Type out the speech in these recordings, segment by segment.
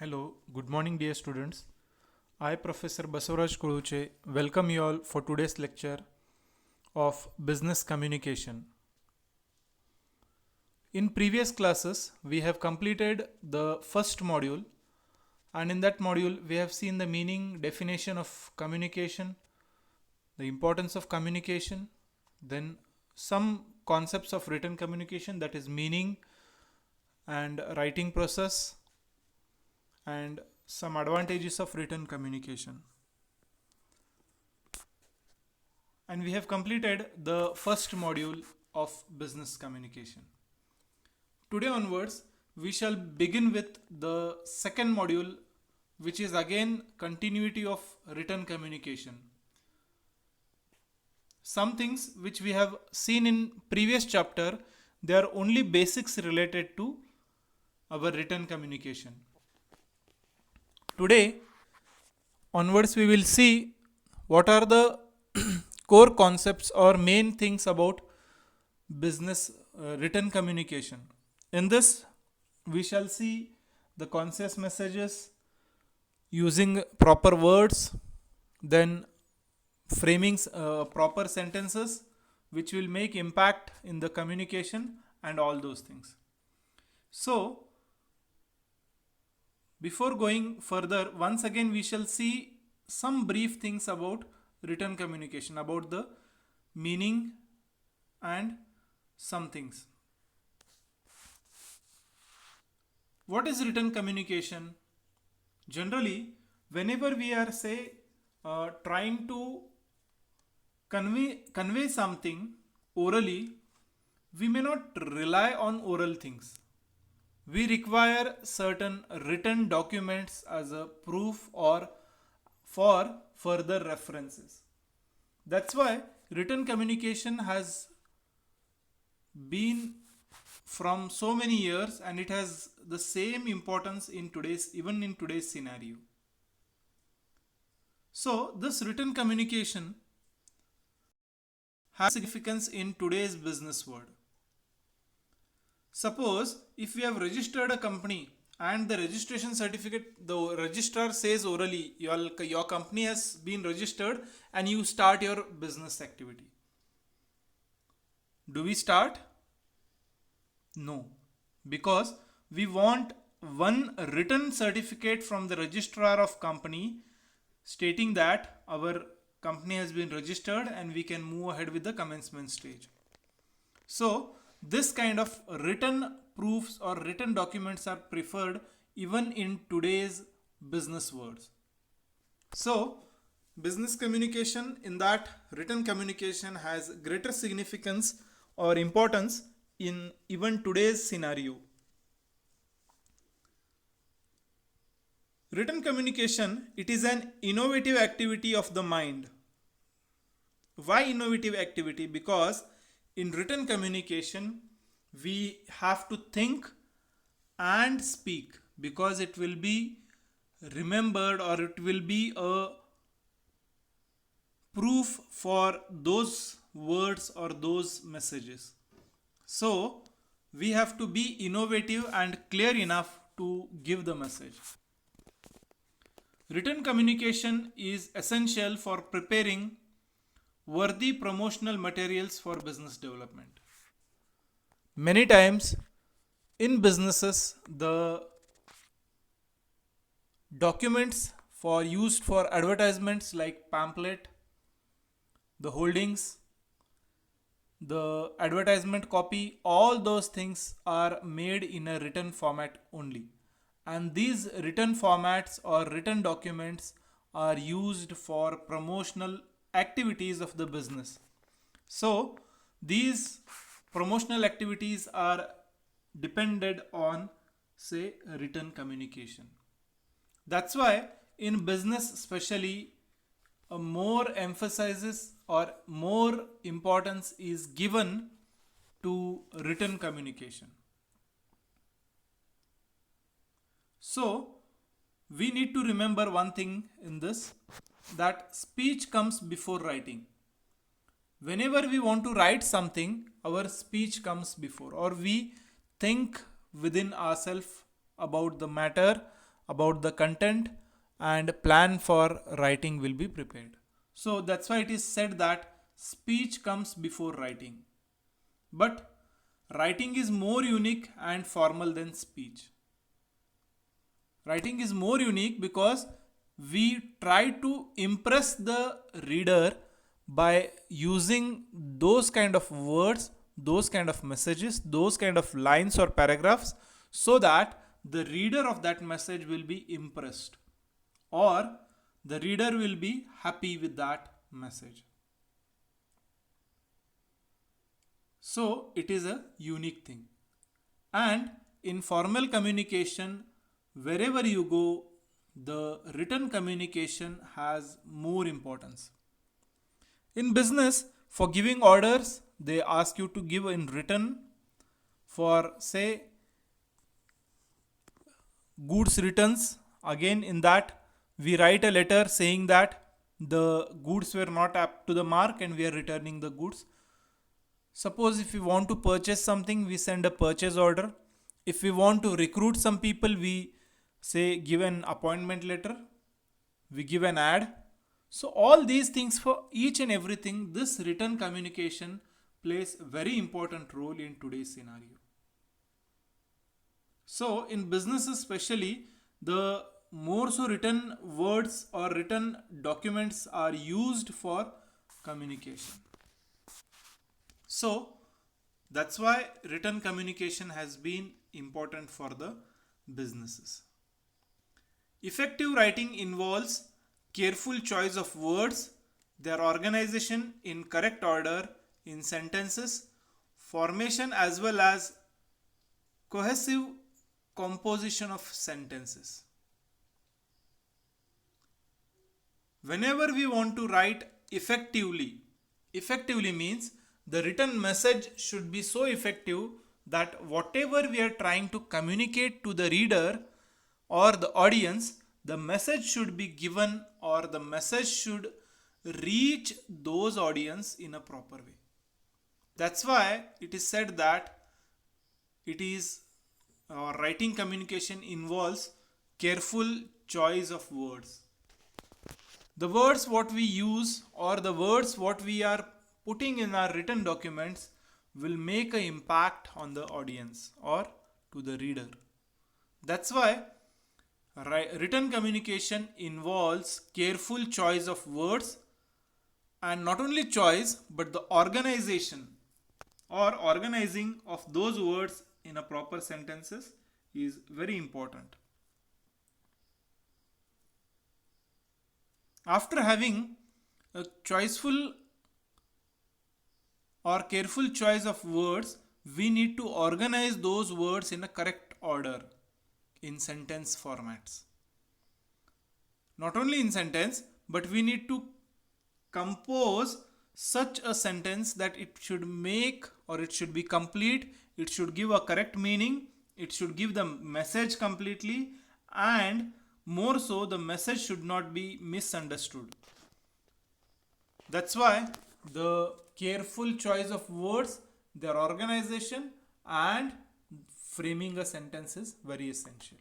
Hello, good morning, dear students. I, Professor Basavaraj Kuluche, welcome you all for today's lecture of Business Communication. In previous classes, we have completed the first module, and in that module, we have seen the meaning, definition of communication, the importance of communication, then some concepts of written communication, that is, meaning and writing process, and some advantages of written communication. And we have completed the first module of business communication. Today onwards, we shall begin with the second module, which is again continuity of written communication. Some things which we have seen in previous chapter, they are only basics related to our written communication. Today onwards, we will see what are the core concepts or main things about business written communication. In this, we shall see the conscious messages, using proper words, then framing proper sentences which will make impact in the communication, and all those things. So, before going further, once again we shall see some brief things about written communication, about the meaning and some things. What is written communication? Generally, whenever we are trying to convey something orally, we may not rely on oral things. We require certain written documents as a proof or for further references. That's why written communication has been from so many years, and it has the same importance in today's scenario. So this written communication has significance in today's business world. Suppose if we have registered a company and the registration certificate, the registrar says orally, your company has been registered, and you start your business activity. Do we start? No, because we want one written certificate from the registrar of company stating that our company has been registered and we can move ahead with the commencement stage. So this kind of written proofs or written documents are preferred even in today's business world. So business communication, in that written communication has greater significance or importance in even today's scenario. Written communication, it is an innovative activity of the mind. Why innovative activity? Because in written communication, we have to think and speak, because it will be remembered or it will be a proof for those words or those messages. So we have to be innovative and clear enough to give the message. Written communication is essential for preparing worthy promotional materials for business development. Many times in businesses, the documents used for advertisements like pamphlet, the holdings, the advertisement copy, all those things are made in a written format only. And these written formats or written documents are used for promotional activities of the business. So these promotional activities are dependent on, say, written communication. That's why in business especially, a more emphasis or more importance is given to written communication. So we need to remember one thing in this, that speech comes before writing. Whenever we want to write something, our speech comes before, or we think within ourselves about the matter, about the content, and plan for writing will be prepared. So that's why it is said that speech comes before writing. But writing is more unique and formal than speech. Writing is more unique because we try to impress the reader by using those kind of words, those kind of messages, those kind of lines or paragraphs, so that the reader of that message will be impressed, or the reader will be happy with that message. So it is a unique thing. And in formal communication, wherever you go, the written communication has more importance. In business, for giving orders, they ask you to give in written. For say goods returns, again in that we write a letter saying that the goods were not up to the mark and we are returning the goods. Suppose if we want to purchase something, we send a purchase order. If we want to recruit some people, we say give an appointment letter, we give an ad. So all these things, for each and everything, this written communication plays a very important role in today's scenario. So in business especially, the more so written words or written documents are used for communication. So that's why written communication has been important for the businesses. Effective writing involves careful choice of words, their organization in correct order in sentences, formation as well as cohesive composition of sentences. Whenever we want to write effectively means the written message should be so effective that whatever we are trying to communicate to the reader or the audience, the message should be given, or the message should reach those audience in a proper way. That's why it is said that writing communication involves careful choice of words. The words what we use or the words what we are putting in our written documents will make an impact on the audience or to the reader. That's why written communication involves careful choice of words, and not only choice but the organization or organizing of those words in a proper sentences is very important. After having a choiceful or careful choice of words, we need to organize those words in a correct order in sentence formats. Not only in sentence, but we need to compose such a sentence that it should make or it should be complete, it should give a correct meaning, it should give the message completely, and more so the message should not be misunderstood. That's why the careful choice of words, their organization, and framing a sentence is very essential.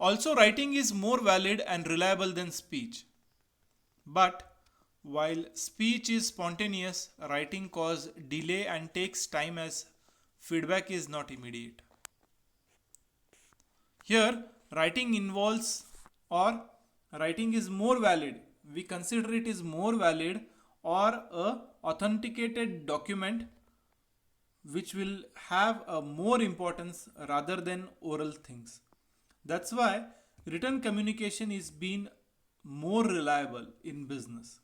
Also, writing is more valid and reliable than speech. But while speech is spontaneous, writing causes delay and takes time as feedback is not immediate. Here, writing involves or writing is more valid. We consider it is more valid or a authenticated document which will have a more importance rather than oral things. That's why written communication is being more reliable in business.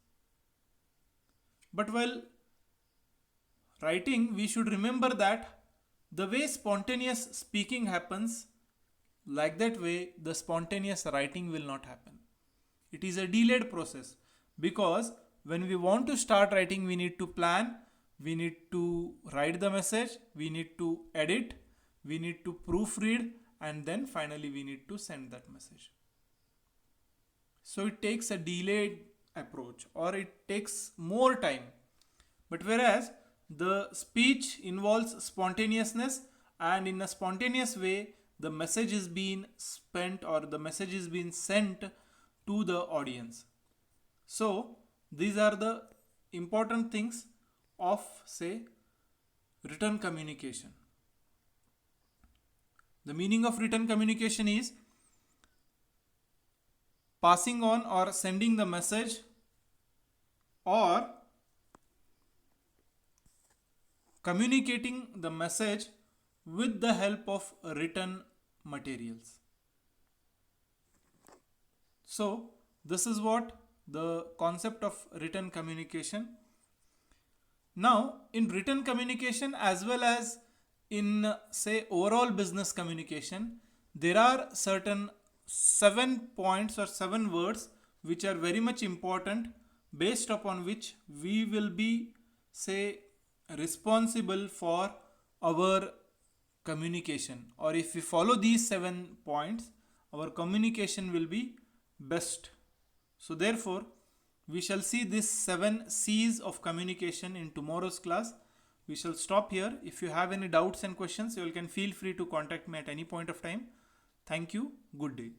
But while writing, we should remember that the way spontaneous speaking happens, like that way the spontaneous writing will not happen. It is a delayed process, because when we want to start writing, we need to plan, we need to write the message, we need to edit, we need to proofread, and then finally we need to send that message. So it takes a delayed approach, or it takes more time. But whereas the speech involves spontaneousness, and in a spontaneous way the message is being spent or the message is being sent to the audience. So these are the important things of, say, written communication. The meaning of written communication is passing on or sending the message or communicating the message with the help of written materials. So this is what the concept of written communication. Now in written communication as well as in say overall business communication, there are certain 7 points or 7 words which are very much important, based upon which we will be, say, responsible for our communication, or if we follow these 7 points, our communication will be best. So therefore we shall see this 7 C's of communication in tomorrow's class. We shall stop here. If you have any doubts and questions, you can feel free to contact me at any point of time. Thank you. Good day.